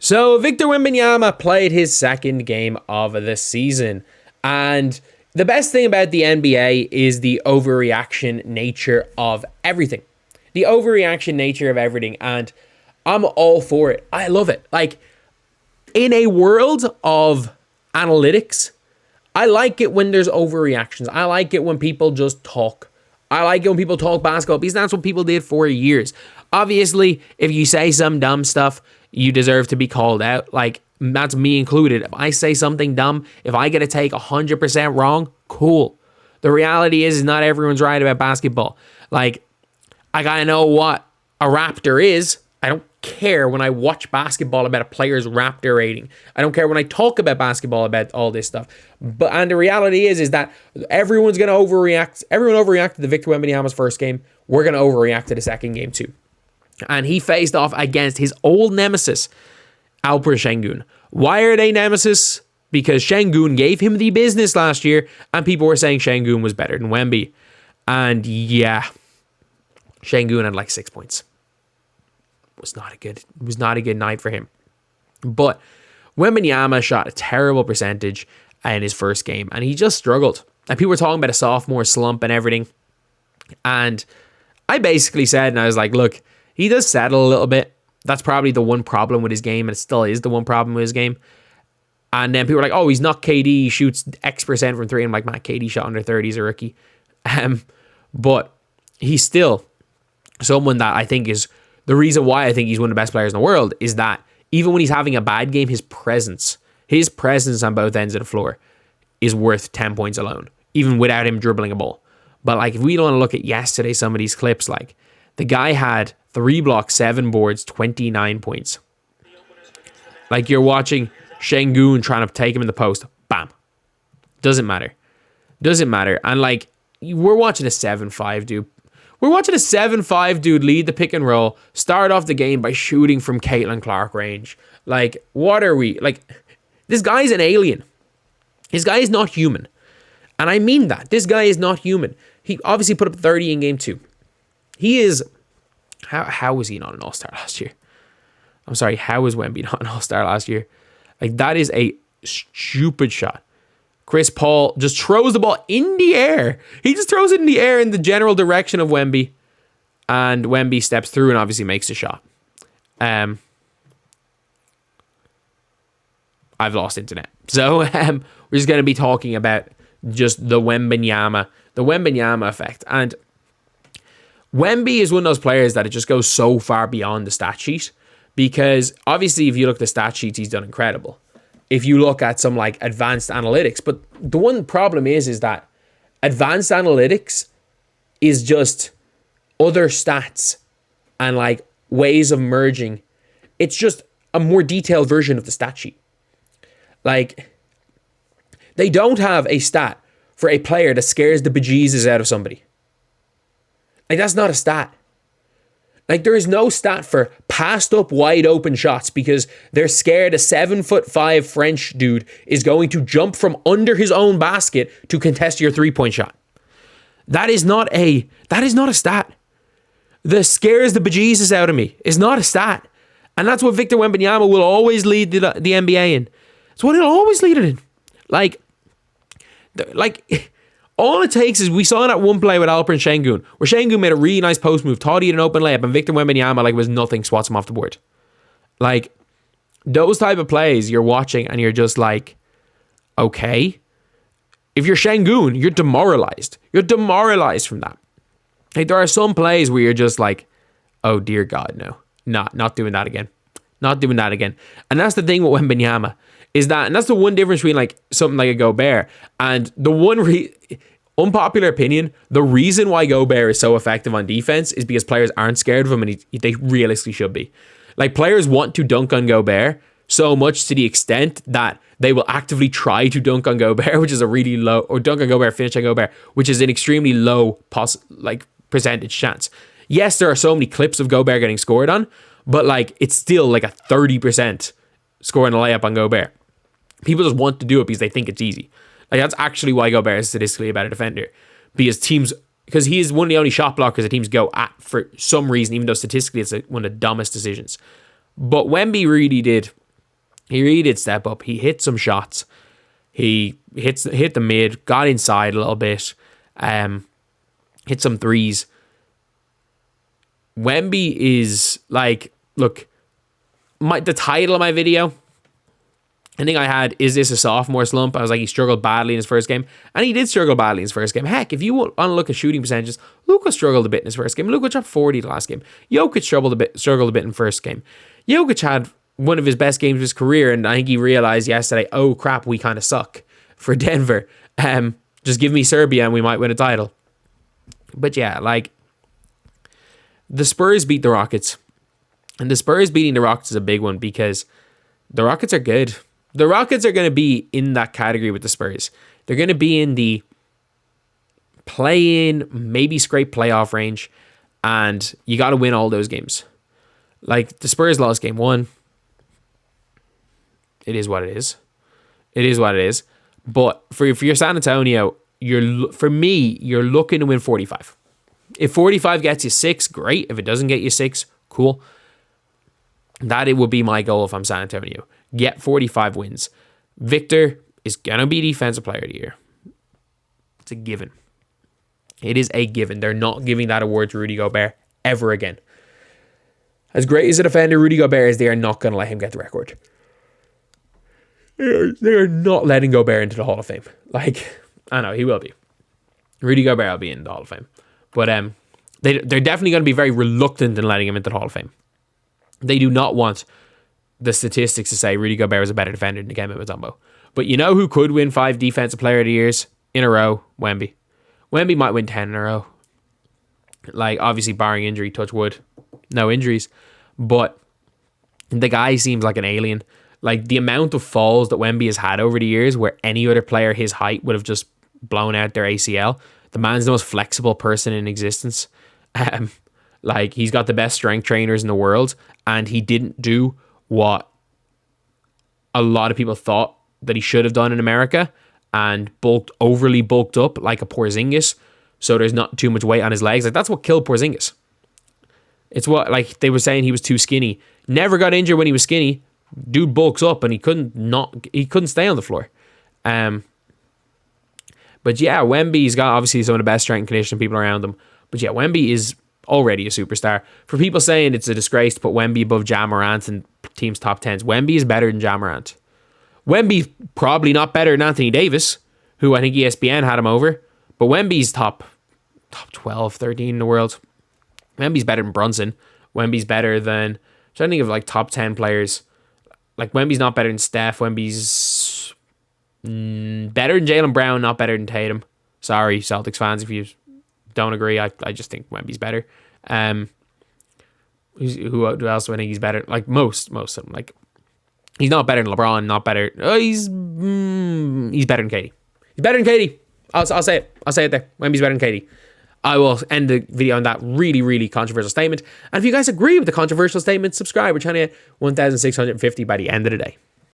So Victor Wembanyama played his second game of the season. And the best thing about the NBA is the overreaction nature of everything. The overreaction nature of everything. And I'm all for it. I love it. Like, in a world of analytics, I like it when there's overreactions. I like it when people just talk. I like it when people talk basketball because that's what people did for years. Obviously, if you say some dumb stuff, you deserve to be called out. Like, that's me included. If I say something dumb, if I get to take 100% wrong, cool. The reality is not everyone's right about basketball. Like, I gotta know what a Raptor is. I don't care when I watch basketball about a player's Raptor rating. I don't care when I talk about basketball about all this stuff. And the reality is that everyone's going to overreact. Everyone overreacted to Victor Wembanyama's first game. We're going to overreact to the second game too. And he faced off against his old nemesis, Alperen Sengun. Why are they nemesis? Because Sengun gave him the business last year, and people were saying Sengun was better than Wemby. And yeah, Sengun had like 6 points. It was not a good night for him. But Wembanyama shot a terrible percentage in his first game, and he just struggled. And people were talking about a sophomore slump and everything. And I basically said, and I was like, look, he does settle a little bit. That's probably the one problem with his game, and it still is the one problem with his game. And then people were like, oh, he's not KD, he shoots X% from three. I'm like, man, KD shot under 30, he's a rookie. But he's still someone that I think is the reason why I think he's one of the best players in the world is that even when he's having a bad game, his presence on both ends of the floor is worth 10 points alone, even without him dribbling a ball. But like, if we don't want to look at yesterday, some of these clips, like the guy had 3 blocks, 7 boards, 29 points. Like, you're watching Sengun trying to take him in the post. Bam. Doesn't matter. And like, we're watching a 7-5 dude. We're watching a 7-5 dude lead the pick and roll, start off the game by shooting from Caitlin Clark range. Like, what are we? Like, this guy's an alien. This guy is not human. And I mean that. This guy is not human. He obviously put up 30 in game 2. He is... How was he not an all-star last year? I'm sorry, how was Wemby not an all-star last year? Like, that is a stupid shot. Chris Paul just throws the ball in the air. He just throws it in the air in the general direction of Wemby. And Wemby steps through and obviously makes the shot. I've lost internet. So we're just going to be talking about just the Wembanyama effect. And Wemby is one of those players that it just goes so far beyond the stat sheet. Because obviously if you look at the stat sheets, he's done incredible. If you look at some like advanced analytics. But the one problem is that advanced analytics is just other stats and like ways of merging. It's just a more detailed version of the stat sheet. Like, they don't have a stat for a player that scares the bejesus out of somebody. Like, that's not a stat. Like, there is no stat for passed up wide open shots because they're scared a 7'5" French dude is going to jump from under his own basket to contest your 3-point shot. That is not a stat. The scares the bejesus out of me is not a stat. And that's what Victor Wembanyama will always lead the NBA in. It's what he'll always lead it in. Like, all it takes is, we saw that one play with Alperen Sengun, where Sengun made a really nice post move, thought he had an open layup, and Victor Wembanyama, like, was nothing, swats him off the board. Like, those type of plays you're watching and you're just like, okay. If you're Sengun, you're demoralized. You're demoralized from that. Like, there are some plays where you're just like, oh dear God, no. Not doing that again. Not doing that again. And that's the thing with Wembanyama. Is that, and that's the one difference between like something like a Gobert and the one unpopular opinion, the reason why Gobert is so effective on defense is because players aren't scared of him, and they realistically should be. Like, players want to dunk on Gobert so much to the extent that they will actively try to dunk on Gobert, which is a really low, or dunk on Gobert, finish on Gobert, which is an extremely low percentage chance. Yes, there are so many clips of Gobert getting scored on, but like, it's still like a 30% scoring a layup on Gobert. People just want to do it because they think it's easy. Like, that's actually why Gobert is statistically a better defender. Because he is one of the only shot blockers that teams go at for some reason, even though statistically it's one of the dumbest decisions. But Wemby really did He really did step up. He hit some shots. He hit the mid, got inside a little bit, hit some threes. Wemby is like, look, the title of my video, I think I had, is this a sophomore slump? I was like, he struggled badly in his first game. And he did struggle badly in his first game. Heck, if you want to look at shooting percentages, Luka struggled a bit in his first game. Luka dropped 40 the last game. Jokic struggled a bit in first game. Jokic had one of his best games of his career, and I think he realized yesterday, oh crap, we kind of suck for Denver. Just give me Serbia and we might win a title. But yeah, like, the Spurs beat the Rockets. And the Spurs beating the Rockets is a big one because the Rockets are good. The Rockets are going to be in that category with the Spurs. They're going to be in the play-in, maybe scrape playoff range, and you got to win all those games. Like, the Spurs lost game 1. It is what it is. It is what it is. But for your San Antonio, you're looking to win 45. If 45 gets you 6, great. If it doesn't get you 6, cool. That it would be my goal if I'm San Antonio. Get 45 wins. Victor is going to be Defensive Player of the Year. It's a given. It is a given. They're not giving that award to Rudy Gobert ever again. As great as a defender Rudy Gobert is, they are not going to let him get the record. They are not letting Gobert into the Hall of Fame. Like, I know, he will be. Rudy Gobert will be in the Hall of Fame. But they're definitely going to be very reluctant in letting him into the Hall of Fame. They do not want the statistics to say Rudy Gobert was a better defender than Dikembe Mutombo. But you know who could win 5 Defensive Player of the Years in a row? Wemby. Wemby might win 10 in a row. Like, obviously, barring injury, touch wood. No injuries. But the guy seems like an alien. Like, the amount of falls that Wemby has had over the years where any other player his height would have just blown out their ACL. The man's the most flexible person in existence. Like, he's got the best strength trainers in the world, and he didn't do what a lot of people thought that he should have done in America and overly bulked up like a Porzingis, so there's not too much weight on his legs. Like, that's what killed Porzingis. It's what, like, they were saying he was too skinny. Never got injured when he was skinny. Dude bulks up and he couldn't stay on the floor. But yeah, Wemby's got obviously some of the best strength and conditioning people around him. But yeah, Wemby is already a superstar. For people saying it's a disgrace to put Wemby above Ja Morant in teams' top 10s, Wemby is better than Ja Morant. Wemby's probably not better than Anthony Davis, who I think ESPN had him over. But Wemby's top 12, 13 in the world. Wemby's better than Brunson. Wemby's better than, I'm trying to think of like top 10 players. Like, Wemby's not better than Steph. Wemby's better than Jaylen Brown, not better than Tatum. Sorry, Celtics fans, if you don't agree. I just think Wemby's better. Who else do I think he's better? Like, most of them. Like, he's not better than LeBron, not better. He's better than KD. He's better than KD. I'll say it. I'll say it there. Wemby's better than KD. I will end the video on that really, really controversial statement. And if you guys agree with the controversial statement, subscribe. We're trying to get 1,650 by the end of the day.